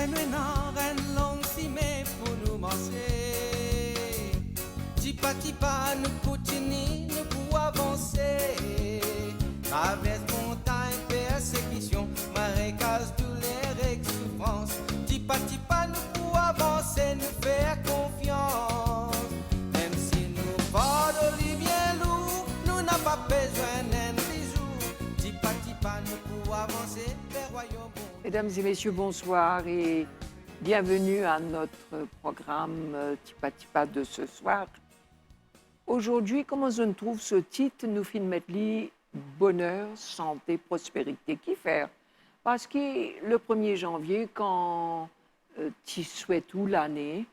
Mais maintenant, reine longue si mais pour nous manger. Tipa, nous continuons, nous pour avancer. Traverse montagne, persécution, marécage, douleur et souffrance. Tipa, nous pour avancer, nous faire confiance. Même si nous portons les bien lourd, nous n'avons pas besoin d'un bijou. Tipa, nous pour avancer, vers royaume. Mesdames et messieurs, bonsoir et bienvenue à notre programme Tipa de ce soir. Aujourd'hui, comment on trouve ce titre, nous films medley bonheur, santé, prospérité. Qui faire? Parce que le 1er janvier, quand tu souhaites toute l'année,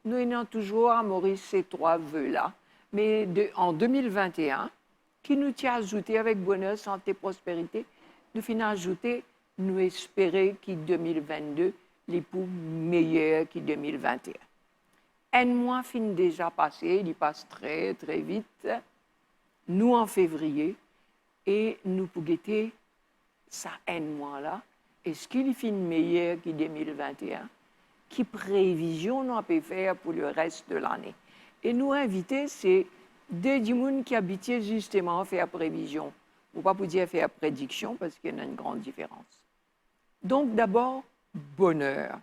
nous ayons toujours à Maurice ces 3 vœux-là. Mais en 2021, qui nous tient ajouté avec bonheur, santé, prospérité, nous finissons ajouter, nous espérer qu'en 2022, les pour meilleur qu'en 2021. Un mois fin déjà passé, il passe très, très vite. Nous, en février, et nous pour guetter ça un mois-là, est-ce qu'il finit meilleur qu'en 2021? Qui prévision nous peut faire pour le reste de l'année? Et nous inviter, c'est des gens qui habitent justement à faire prévision. Ou pas pour dire faire prédiction, parce qu'il y a une grande différence. Donc d'abord, bonheur.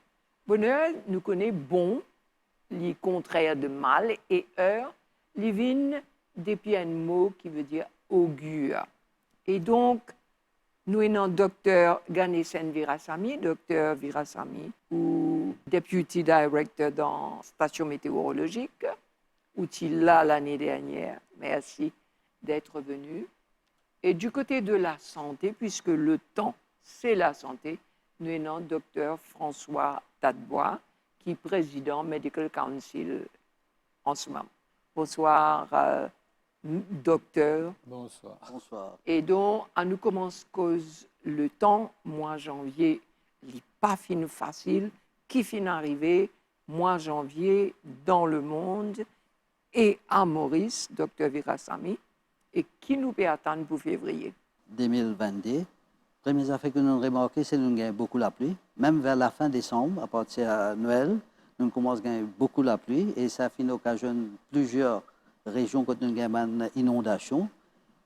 Bonheur, nous connaissons bon, les contraires de mal, et heure, les vignes depuis un mot qui veut dire augure. Et donc, nous avons docteur Ganesan Virasamy, docteur Virasamy, ou deputy director dans la station météorologique, où il là l'année dernière. Merci d'être venu. Et du côté de la santé, puisque le temps, c'est la santé, nous avons docteur François Tadbois, qui est président Medical Council en ce moment. Bonsoir, docteur. Bonsoir. Bonsoir. Et donc, à nous commence cause le temps, mois janvier, il n'est pas fin facile, qui fin arrivé, mois janvier, dans le monde, et à Maurice, docteur Virasamy, et qui nous peut attendre pour février? 2022. Première affaire que nous avons remarqué, c'est que nous avons beaucoup la pluie. Même vers la fin décembre, à partir de Noël, nous commençons à gagner beaucoup la pluie et ça fait occasionne plusieurs régions où nous avons une inondation.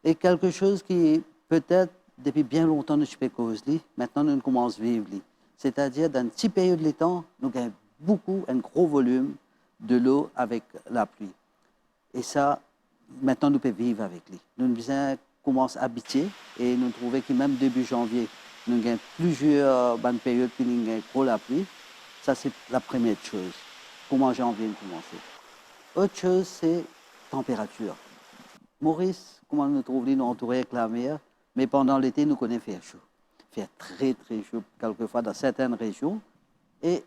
Et quelque chose qui peut-être depuis bien longtemps nous ne cause, maintenant nous commençons à vivre. C'est-à-dire dans une petite période de temps, nous avons un gros volume de l'eau avec la pluie. Et ça, maintenant nous pouvons vivre avec lui. Nous commence à habiter et nous trouvons que même début janvier, nous avons plusieurs bonnes périodes qui nous avons trop la pluie. Ça, c'est la première chose. Comment janvier commencer. Autre chose, c'est température. Maurice, comment nous trouvons, nous entourés avec la mer, mais pendant l'été, nous connaissons faire chaud. Faire très, très chaud, quelquefois dans certaines régions. Et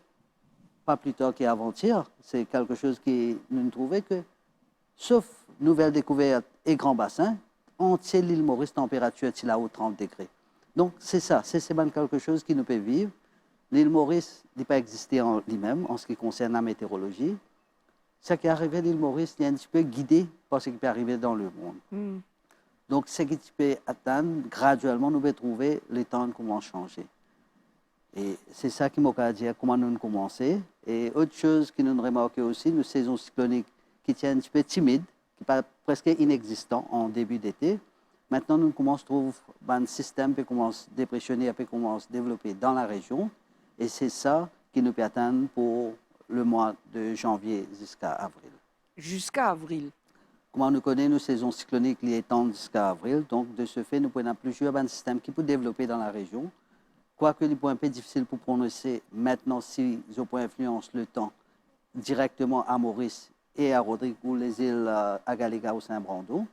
pas plus tard qu'avant-hier, c'est quelque chose que nous trouvons que, sauf nouvelle découverte et grand bassin, entière l'île Maurice, température est à haut 30 degrés. Donc, c'est ça, c'est quelque chose qui nous peut vivre. L'île Maurice n'est pas existé en lui-même en ce qui concerne la météorologie. Ce qui est arrivé à l'île Maurice est un petit peu guidé par ce qui peut arriver dans le monde. Donc, ce qui peut atteindre, graduellement, nous pouvons trouver les temps comment changer. Et c'est ça qui m'a dit comment nous commencer. Et autre chose que nous remarquons aussi, nos saisons cycloniques qui tiennent un petit peu timides, qui est presque inexistant en début d'été. Maintenant, nous commençons à trouver un système qui commence à dépressionner, qui commence à développer dans la région. Et c'est ça qui nous peut atteindre pour le mois de janvier jusqu'à avril. Jusqu'à avril. Comment nous connaissons nos saisons cycloniques qui étendent jusqu'à avril. Donc, de ce fait, nous pouvons plusieurs systèmes qui peuvent développer dans la région. Quoique les points un peu difficiles pour prononcer maintenant s'ils ont pour influence le temps directement à Maurice et à Rodrigue ou les îles Agaléga ou Saint-Brando.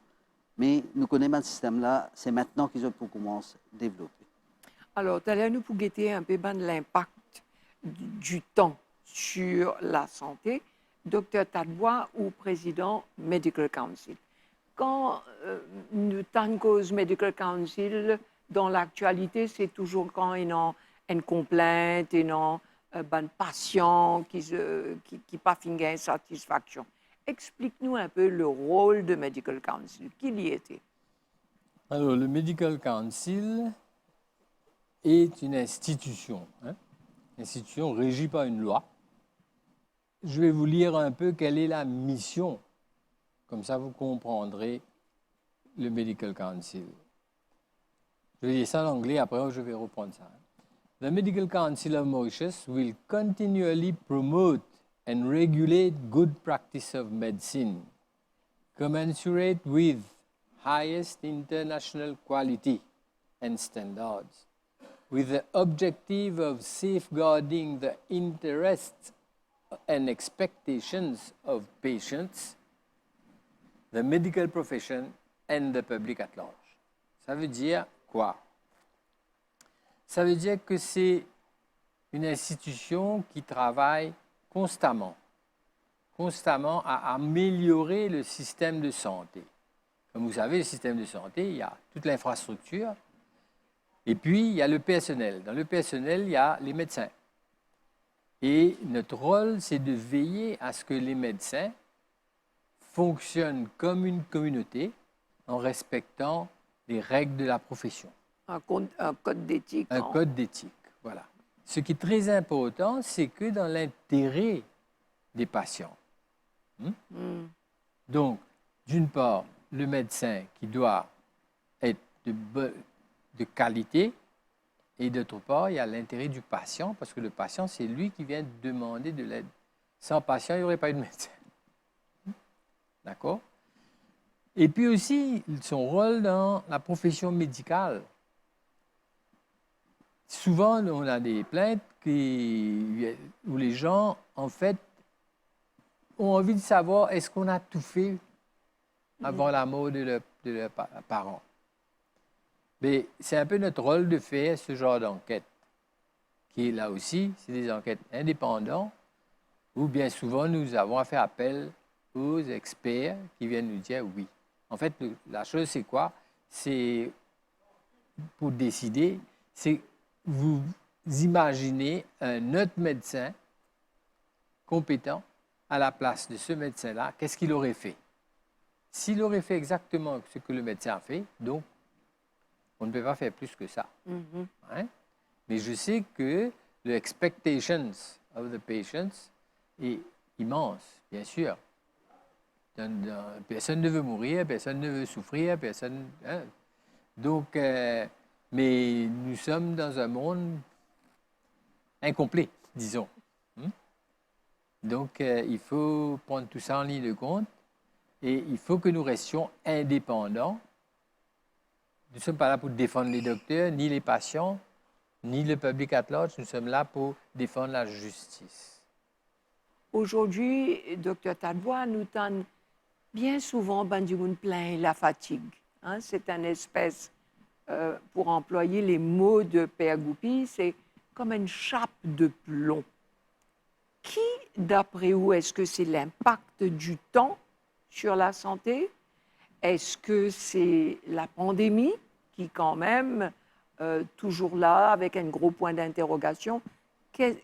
Mais nous connaissons ce système-là, c'est maintenant qu'ils ont pour commencer à développer. Alors, tu allais nous pour guetter un peu l'impact du temps sur la santé. Docteur Tadbois ou président Medical Council. Quand nous avons cause Medical Council, dans l'actualité, c'est toujours quand il y a une complainte, il y a un patient qui n'a pas fini satisfaction. Explique-nous un peu le rôle de Medical Council. Qui y était? Alors, le Medical Council est une institution institution régie par une loi. Je vais vous lire un peu quelle est la mission. Comme ça, vous comprendrez le Medical Council. Je vais lire ça en anglais, après je vais reprendre ça. The Medical Council of Mauritius will continually promote and regulate good practice of medicine, commensurate with highest international quality and standards, with the objective of safeguarding the interests and expectations of patients, the medical profession and the public at large. Ça veut dire quoi? Ça veut dire que c'est une institution qui travaille constamment à améliorer le système de santé. Comme vous savez, le système de santé, il y a toute l'infrastructure et puis il y a le personnel. Dans le personnel, il y a les médecins. Et notre rôle, c'est de veiller à ce que les médecins fonctionnent comme une communauté en respectant les règles de la profession. Un code d'éthique. Un code d'éthique, voilà. Ce qui est très important, c'est que dans l'intérêt des patients. Donc, d'une part, le médecin qui doit être de qualité, et d'autre part, il y a l'intérêt du patient, parce que le patient, c'est lui qui vient demander de l'aide. Sans patient, il n'y aurait pas eu de médecin. D'accord? Et puis aussi, son rôle dans la profession médicale. Souvent, on a des plaintes où les gens, en fait, ont envie de savoir est-ce qu'on a tout fait avant la mort de leur parent. Mais c'est un peu notre rôle de faire ce genre d'enquête, qui est là aussi, c'est des enquêtes indépendantes, où bien souvent nous avons à faire appel aux experts qui viennent nous dire oui. En fait, la chose, c'est quoi? C'est, pour décider, c'est vous imaginez un autre médecin compétent à la place de ce médecin-là, qu'est-ce qu'il aurait fait? S'il aurait fait exactement ce que le médecin a fait, donc, on ne peut pas faire plus que ça. Hein? Mais je sais que the expectations of the patients est immense, bien sûr. Personne ne veut mourir, personne ne veut souffrir, personne... Hein? Donc, mais nous sommes dans un monde incomplet, disons. Donc, il faut prendre tout ça en ligne de compte et il faut que nous restions indépendants. Nous ne sommes pas là pour défendre les docteurs, ni les patients, ni le public at large. Nous sommes là pour défendre la justice. Aujourd'hui, Dr Tadwa, nous t'en bien souvent, Bandimoun plaint la fatigue. Hein? C'est une espèce, pour employer les mots de Père Goupil, c'est comme une chape de plomb. Qui, d'après vous, est-ce que c'est l'impact du temps sur la santé? Est-ce que c'est la pandémie qui, quand même, toujours là, avec un gros point d'interrogation? Quel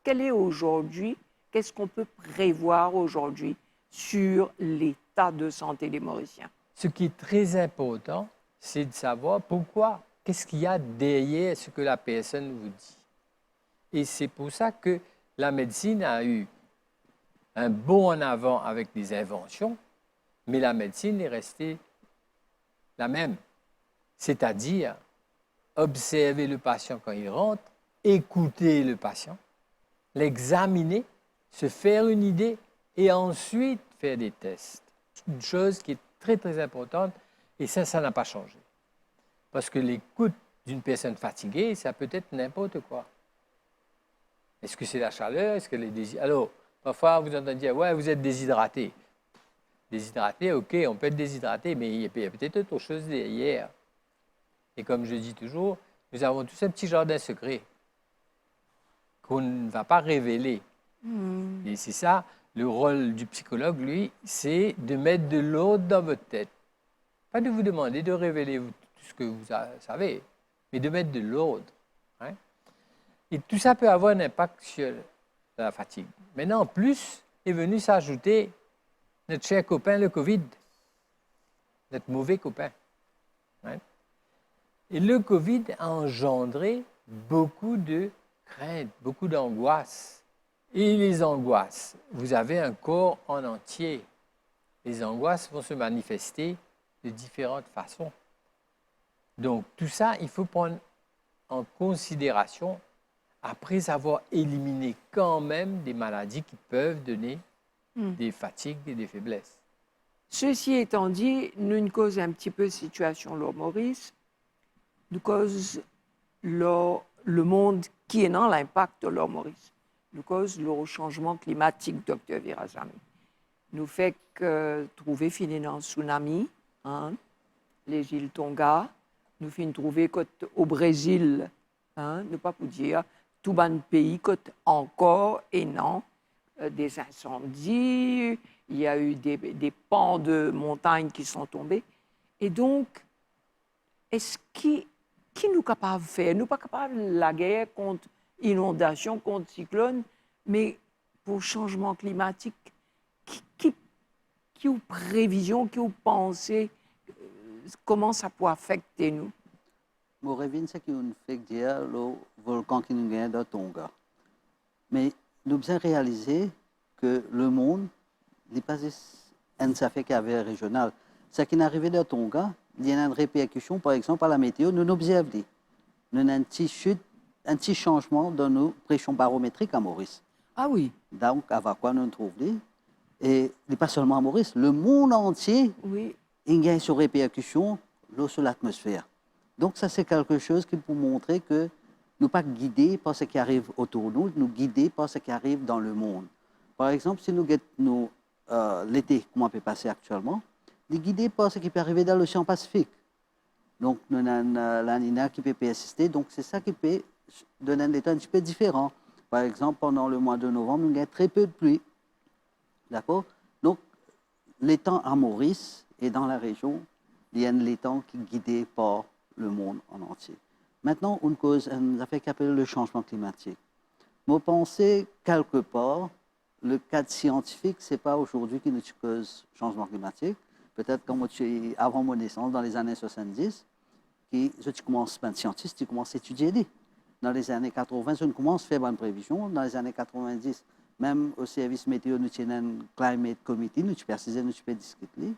est aujourd'hui, qu'est-ce qu'on peut prévoir aujourd'hui sur l'état de santé des Mauriciens? Ce qui est très important, c'est de savoir pourquoi, qu'est-ce qu'il y a derrière ce que la personne vous dit. Et c'est pour ça que la médecine a eu un bond en avant avec des inventions, mais la médecine est restée la même. C'est-à-dire observer le patient quand il rentre, écouter le patient, l'examiner, se faire une idée et ensuite faire des tests. Une chose qui est très, très importante et ça n'a pas changé. Parce que l'écoute d'une personne fatiguée, ça peut être n'importe quoi. Est-ce que c'est la chaleur? Est-ce que les déshydratés? Alors, parfois, vous entendez dire, ouais, vous êtes déshydraté. Déshydraté, OK, on peut être déshydraté, mais il y a peut-être autre chose derrière. Et comme je dis toujours, nous avons tous un petit jardin secret qu'on ne va pas révéler. Et c'est ça, le rôle du psychologue, lui, c'est de mettre de l'ordre dans votre tête. Pas de vous demander de révéler tout ce que vous savez, mais de mettre de l'ordre. Hein? Et tout ça peut avoir un impact sur la fatigue. Maintenant, en plus, est venu s'ajouter notre cher copain, le COVID, notre mauvais copain. Hein? Et le COVID a engendré beaucoup de crainte, beaucoup d'angoisse. Et les angoisses, vous avez un corps en entier. Les angoisses vont se manifester de différentes façons. Donc, tout ça, il faut prendre en considération après avoir éliminé quand même des maladies qui peuvent donner des fatigues et des faiblesses. Ceci étant dit, nous cause un petit peu situation là, Maurice. Nous cause le monde qui est dans l'impact là, Maurice. Nous cause le changement climatique, docteur Virazami. Nous fait que trouver fini dans le tsunami, hein, les îles Tonga. Nous finissons trouver au Brésil, hein, ne pas pour dire, tout le pays côté encore et non, des incendies, il y a eu des pans de montagnes qui sont tombés. Et donc, est-ce qui nous est capable de faire? Nous ne sommes pas capables de la guerre contre inondation, contre cyclone, mais pour changement climatique, qui ou prévision, qui ou pensée, comment ça peut affecter nous? Mon rêve, c'est qu'on fait dire le volcan qui nous gagne dans Tonga. Mais nous devons réaliser que le monde n'est pas un affaire qui avait régional. Ce qui est arrivé dans Tonga, il y a une répercussion, par exemple, à la météo, nous observons. Nous avons un petit changement dans nos pressions barométriques à Maurice. Ah oui. Donc, avec quoi nous trouvons. Et pas seulement à Maurice, le monde entier, Oui. il y a une répercussion sur l'atmosphère. Donc, ça, c'est quelque chose qui peut montrer que nous ne sommes pas guidés par ce qui arrive autour de nous, nous guidés par ce qui arrive dans le monde. Par exemple, si nous regardons l'été, comment on peut passer actuellement, nous sommes guidés par ce qui peut arriver dans l'océan Pacifique. Donc, nous avons la Nina qui peut persister. Donc, c'est ça qui peut donner un état un petit peu différent. Par exemple, pendant le mois de novembre, nous avons très peu de pluie. D'accord? Donc, les temps à Maurice et dans la région, il y a les temps qui sont guidés par le monde en entier. Maintenant, on cause une affaire qui s'appelle le changement climatique. Moi, pensez quelque part, le cadre scientifique, ce n'est pas aujourd'hui qui nous cause le changement climatique. Peut-être comme avant mon naissance, dans les années 70, je commence à être scientiste, tu commences à étudier. Dans les années 80, je commence à faire une prévision. Dans les années 90, même au service météo, nous avons un climate committee, nous persistons, nous pouvons discuter.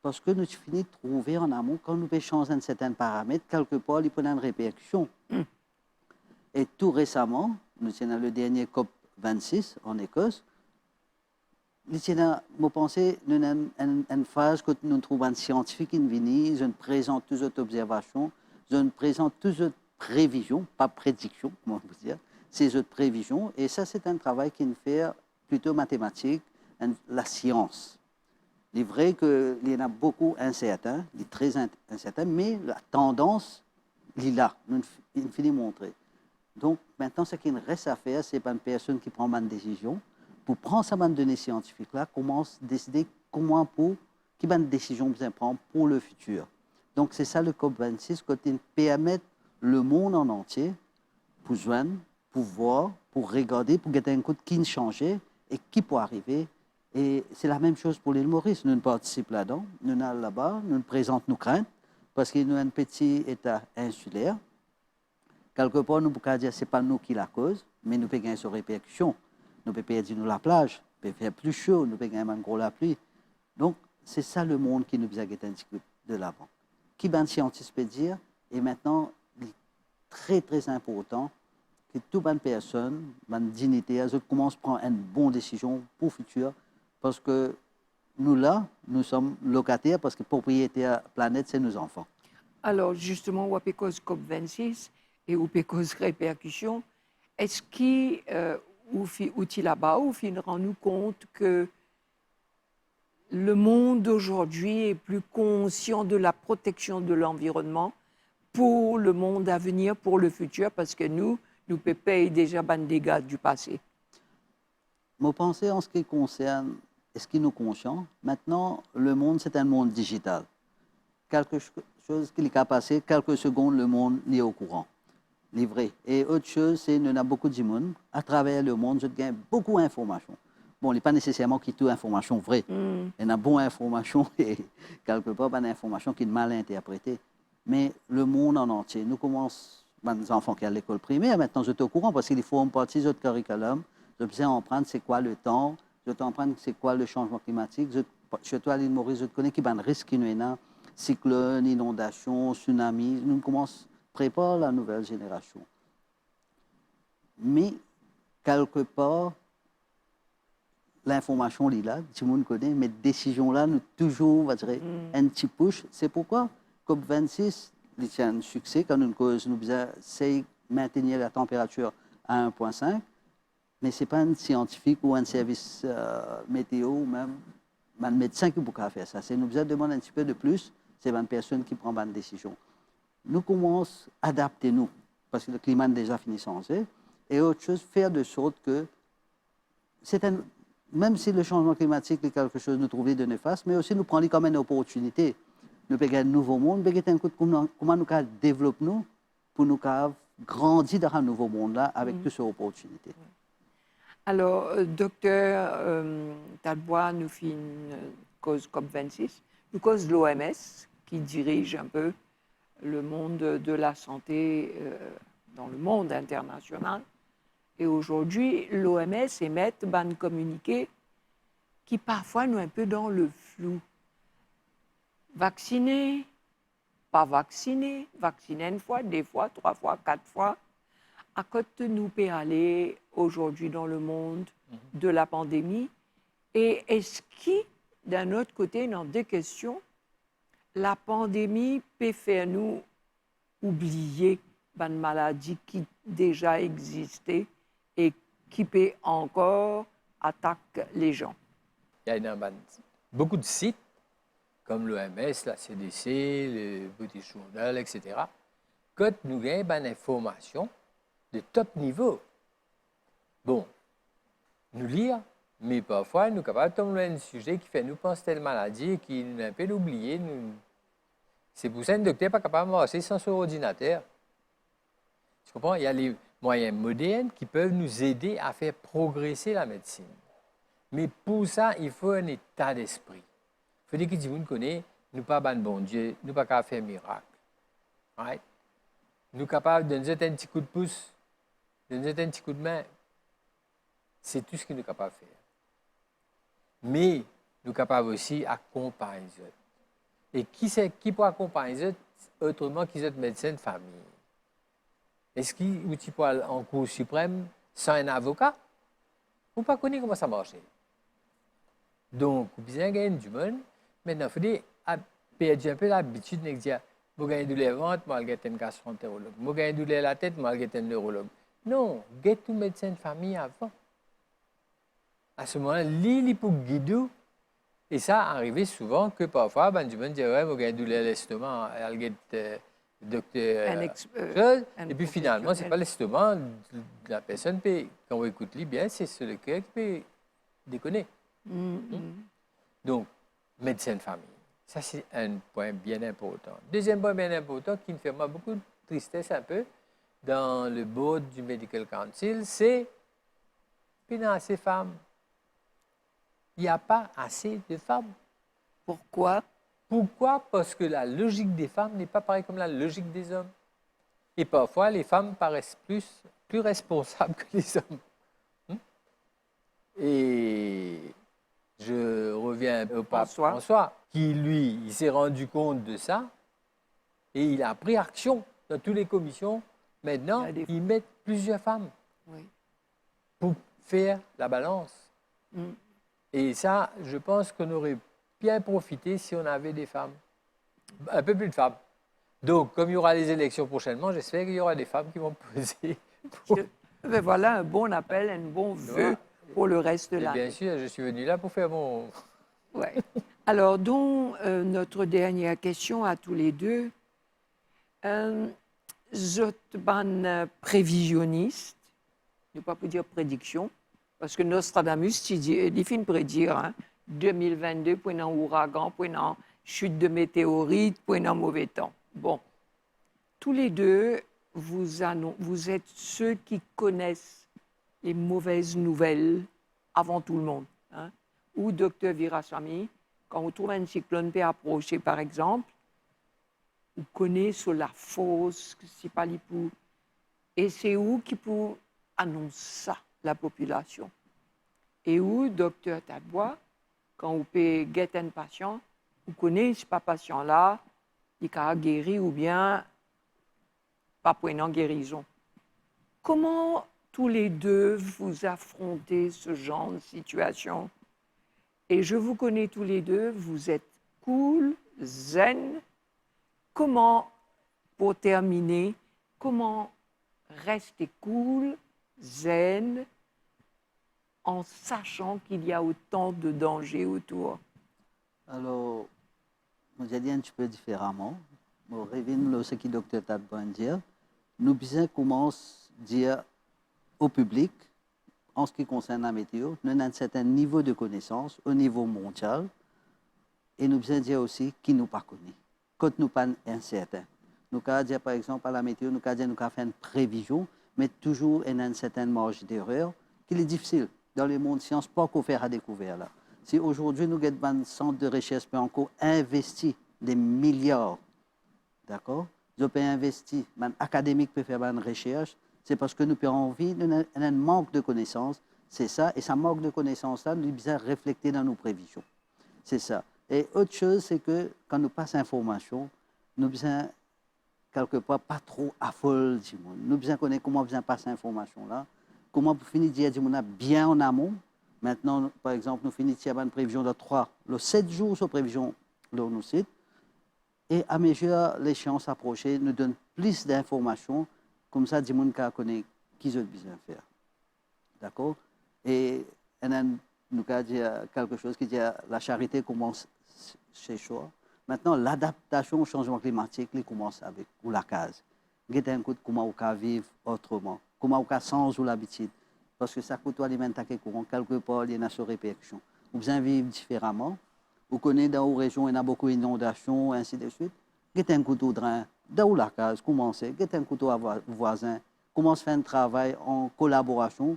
Parce que nous finissons de trouver en amont, quand nous changeons un certain paramètre, quelque part, il peut y avoir une répercussion. Et tout récemment, nous avons le dernier COP26 en Écosse, nous avons pensé, nous avons une phase que nous trouvons un scientifique qui vient, je présente toutes les observations, je présente toutes les prévisions, pas prédictions, comment vous dire, ces autres prévisions. Et ça, c'est un travail qui nous fait plutôt mathématique, la science. Il est vrai qu'il y en a beaucoup incertains, il est très incertain, mais la tendance, il est là, il finit de montrer. Donc maintenant, ce qu'il reste à faire, c'est une personne qui prend une décision. Pour prendre sa bande de données scientifique-là, commence à décider comment quelle décision vous prendre pour le futur. Donc c'est ça le COP26, qui permet le monde en entier pour joindre, pour voir, pour regarder, pour garder un coup de qui changer et qui peut arriver. Et c'est la même chose pour l'île Maurice. Nous participons là-dedans, nous allons là-bas, nous présentons nos craintes, parce que nous avons un petit État insulaire. Quelque part, nous pouvons dire que ce n'est pas nous qui la cause, mais nous pouvons gagner sur répercussion. Nous pouvons perdre la plage, nous pouvons faire plus chaud, nous pouvons gagner un gros la pluie. Donc, c'est ça le monde qui nous a été de l'avant. Qui ben scientiste peut dire, et maintenant, il est très très important que toute bonne personne, bonne dignité, elles commencent à prendre une bonne décision pour le futur, parce que nous là, nous sommes locataires, parce que propriétaire de la planète, c'est nos enfants. Alors justement, où cause COP26 et où cause répercussion, est-ce qu'il là-bas, où nous rendons compte que le monde d'aujourd'hui est plus conscient de la protection de l'environnement pour le monde à venir, pour le futur, parce que nous payons déjà des dégâts du passé. Mon pensée en ce qui concerne, est-ce qui nous conscient, maintenant, le monde, c'est un monde digital. Quelque chose qui est passé, quelques secondes, le monde est au courant. Livré. Et autre chose, c'est qu'il y a beaucoup de monde. À travers le monde, je gagne beaucoup d'informations. Bon, il n'est pas nécessairement qu'il y ait toute information vraie. Il y a bonne information et quelque part, pas d'information qui est mal interprétée. Mais le monde en entier, nous commençons les enfants qui sont à l'école primaire, maintenant, je suis au courant parce qu'il faut en partie de curriculum. Je sais apprendre c'est quoi le temps, je dois apprendre c'est quoi le changement climatique. Je suis à l'île Maurice, je connais qui va risque qui nous est cyclone, inondation, tsunami. Nous commençons à préparer la nouvelle génération. Mais, quelque part, l'information est là, tout le monde connaît, mais cette décision-là, nous toujours, on va dire, un petit push. C'est pourquoi, COP26, c'est un succès quand nous essayons de maintenir la température à 1,5, mais ce n'est pas un scientifique ou un service météo ou même un médecin qui peut faire ça. C'est nous demander un petit peu de plus, c'est une personne qui prend une décision. Nous commençons à adapter nous, parce que le climat est déjà fini censé, et autre chose, faire de sorte que même si le changement climatique est quelque chose de nous trouver de néfaste, mais aussi nous prendre comme une opportunité. Nous avons un nouveau monde, nous avons un coup de comment nous développer nous pour nous grandir dans un nouveau monde-là avec toutes ces opportunités. Alors, docteur Talbois nous fait une cause COP26, une cause de l'OMS qui dirige un peu le monde de la santé dans le monde international. Et aujourd'hui, l'OMS émet un communiqué qui parfois nous est un peu dans le flou. Vacciné, pas vacciné, vacciné une fois, deux fois, trois fois, quatre fois. À côté nous peut aller aujourd'hui dans le monde de la pandémie. Et est-ce que, d'un autre côté, dans deux questions, la pandémie peut faire nous oublier une maladie qui déjà existait et qui peut encore attaquer les gens? Il y a beaucoup de sites, comme l'OMS, la CDC, le British Journal, etc., que nous avons une information de top niveau. Bon, nous lire, mais parfois nous sommes capables de tomber un sujet qui fait nous penser à telle maladie et qui nous a un peu oublié. C'est pour ça que le docteur n'est pas capable de marcher sans son ordinateur. Tu comprends? Il y a les moyens modernes qui peuvent nous aider à faire progresser la médecine. Mais pour ça, il faut un état d'esprit. Il faut dire que vous nous connaissez, nous ne sommes pas bon Dieu, nous ne sommes pas capables de faire miracle. Right? Nous sommes capables de nous donner un petit coup de pouce, de nous donner un petit coup de main. C'est tout ce que nous sommes capables de faire. Mais nous sommes capables aussi d'accompagner les autres. Et qui peut accompagner les autres autrement qu'ils autres médecins de famille? Est-ce qu'il peut aller en cour suprême sans un avocat? Vous ne connaissez pas comment ça marche. Donc, vous avez gagné du monde. Maintenant, il faut perdre un peu l'habitude de dire vous avez douleur au ventre, moi, je vais un gastroentérologue. Vous avez douleur à la tête, moi, je vais un neurologue. Non, get tout médecin de famille avant. À ce moment-là, lis pour guider. Et ça arrive souvent que parfois, du monde dit ouais, vous avez douleur à l'estomac, elle get docteur. Et puis finalement, ce n'est pas l'estomac. La personne, quand on écoute bien, c'est le cœur qui peut déconner. Donc, médecin de famille. Ça, c'est un point bien important. Deuxième point bien important qui me fait moi beaucoup de tristesse un peu dans le board du Medical Council, c'est qu'il n'y a pas assez de femmes. Il n'y a pas assez de femmes. Pourquoi? Pourquoi? Parce que la logique des femmes n'est pas pareille comme la logique des hommes. Et parfois, les femmes paraissent plus responsables que les hommes. Et je reviens au pape François, qui, lui, il s'est rendu compte de ça et il a pris action dans toutes les commissions. Maintenant, ils mettent plusieurs femmes pour faire la balance. Et ça, je pense qu'on aurait bien profité si on avait des femmes. Un peu plus de femmes. Donc, comme il y aura les élections prochainement, j'espère qu'il y aura des femmes qui vont peser. Voilà un bon appel, un bon vœu pour le reste de l'année. Bien sûr, je suis venu là pour faire mon... Ouais. Alors, notre dernière question à tous les deux. Vous êtes prévisionniste, je ne peux pas dire prédiction, parce que Nostradamus, il fait prédire 2022 pour un ouragan, pour une chute de météorites, pour un mauvais temps. Bon, tous les deux, vous êtes ceux qui connaissent les mauvaises nouvelles avant tout le monde. Ou docteur Virasamy, quand vous trouvez un cyclone peut approcher, par exemple, vous connaissez sur la fosse, c'est pas les pour Et c'est où qui peut annoncer ça, la population? Et où, docteur Tadbois, quand vous pouvez guetter un patient, vous connaissez ce patient-là, il a guéri ou bien pas pour une guérison. Comment tous les deux vous affrontez ce genre de situation? Et je vous connais tous les deux, vous êtes cool, zen. Comment, pour terminer, comment rester cool, zen, en sachant qu'il y a autant de dangers autour? Alors, j'ai dit un petit peu différemment. Je reviens à ce que le docteur Tadbois dit. Nous besoin commencer à dire au public, en ce qui concerne la météo, nous avons un certain niveau de connaissance au niveau mondial et nous besoin dire aussi qui nous pas connaît. Quand nous pas incertain. Nous pouvons dire par exemple à la météo, nous pouvons dire nous faire une prévision, mais toujours il y a une certaine marge d'erreur qui est difficile. Dans le monde science, pas qu'on faire à découvert là. Si aujourd'hui nous avons un centre de recherche peut encore investir des milliards, d'accord? Nous pouvons investir, un académique peut faire une recherche, c'est parce que nous avons envie, nous avons un manque de connaissances, c'est ça, et ça manque de connaissances-là, nous devons refléter dans nos prévisions. C'est ça. Et autre chose, c'est que quand nous passons l'information, nous devons quelque part pas trop affoler du monde. Nous devons connaître comment nous passer l'information-là, comment pour finir de dire bien en amont. Maintenant, par exemple, nous finissons une prévision de 3, le 7 jours sur prévision dans nos sites. Et à mesure l'échéance approchée, nous donne plus d'informations, comme ça, les gens connaissent qui ils ont besoin de faire. D'accord? Et nous avons dit quelque chose qui dit la charité commence chez soi. Maintenant, l'adaptation au changement climatique commence avec ou la case. Regardez un coup comment on peut vivre autrement, comment on peut changer l'habitude. Parce que ça coûte alimentaire courant, quelque part, il y a une répercussion. Vous besoin vivre différemment. Vous connaissez dans vos régions, il y a beaucoup d'inondations, ainsi de suite. Regardez un couteau de drain, dans la case, commencez. Regardez un couteau à voisin, commence à faire un travail en collaboration,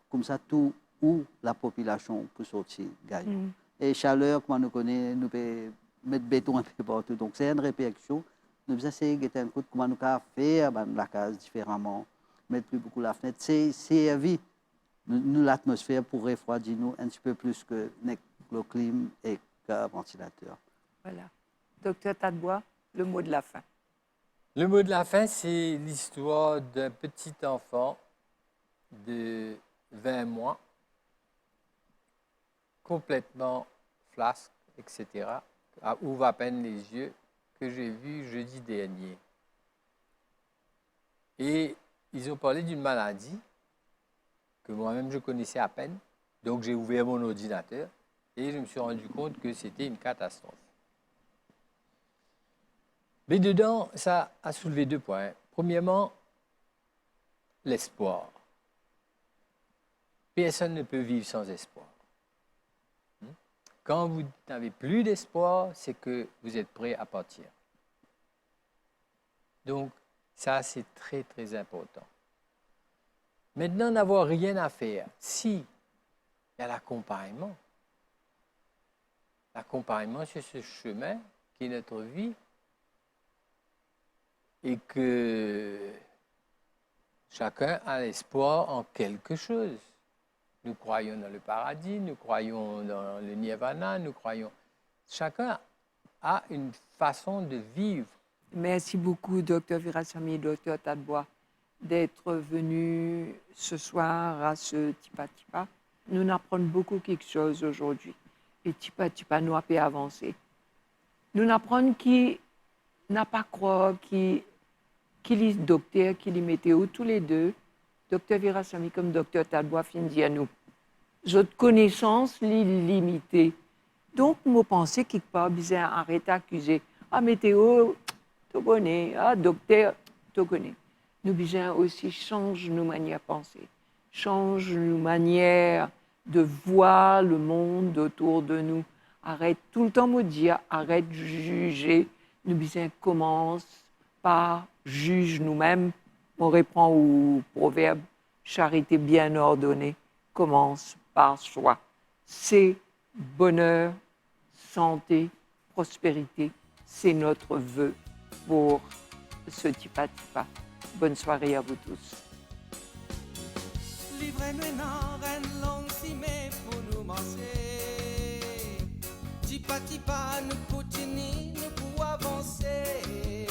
comme ça, tout où la population peut sortir gagnant. Et chaleur, comme nous connaissons, nous pouvons mettre béton un peu partout. Donc, c'est une répercussion. Nous devons essayer de un coup comment nous pouvons faire la case différemment, mettre plus beaucoup la fenêtre. C'est servi, nous l'atmosphère pour refroidir nous un petit peu plus que le climat et le ventilateur. Voilà. Docteur Tadbois, le mot de la fin. Le mot de la fin, c'est l'histoire d'un petit enfant de 20 mois, complètement flasque, etc., ouvre à peine les yeux, que j'ai vu jeudi dernier. Et ils ont parlé d'une maladie que moi-même je connaissais à peine. Donc j'ai ouvert mon ordinateur et je me suis rendu compte que c'était une catastrophe. Mais dedans, ça a soulevé 2 points. Premièrement, l'espoir. Personne ne peut vivre sans espoir. Quand vous n'avez plus d'espoir, c'est que vous êtes prêt à partir. Donc, ça, c'est très, très important. Maintenant, n'avoir rien à faire. Si, il y a l'accompagnement. L'accompagnement sur ce chemin qui est notre vie et que chacun a l'espoir en quelque chose. Nous croyons dans le paradis, nous croyons dans le nirvana, nous croyons... Chacun a une façon de vivre. Merci beaucoup, Dr Virasamy et Dr Tadbois, d'être venus ce soir à ce Tipa Tipa. Nous apprenons beaucoup quelque chose aujourd'hui. Et Tipa Tipa nous a fait avancer. Nous apprenons qui n'a pas croire, qui est docteur, qui est météo, tous les deux, Dr Virasamy comme Dr Tadbois, fin dit à nous. Votre connaissance est limitée. Donc, nous pensons quelque part, bien arrêter d'accuser. Ah, météo, tu connais. Ah, docteur, tu connais. Nous besoin aussi changer nos manières de penser, changer nos manières de voir le monde autour de nous. Arrête tout le temps de dire, arrête de juger. Nous besoin commence par juge nous-mêmes. On reprend au proverbe, charité bien ordonnée commence par soi. C'est bonheur, santé, prospérité. C'est notre vœu pour ce Tipa Tipa. Bonne soirée à vous tous. Livrez-nous dans reine longue si mais pour nous manger. Tipa tipa nous continuons nous pour avancer.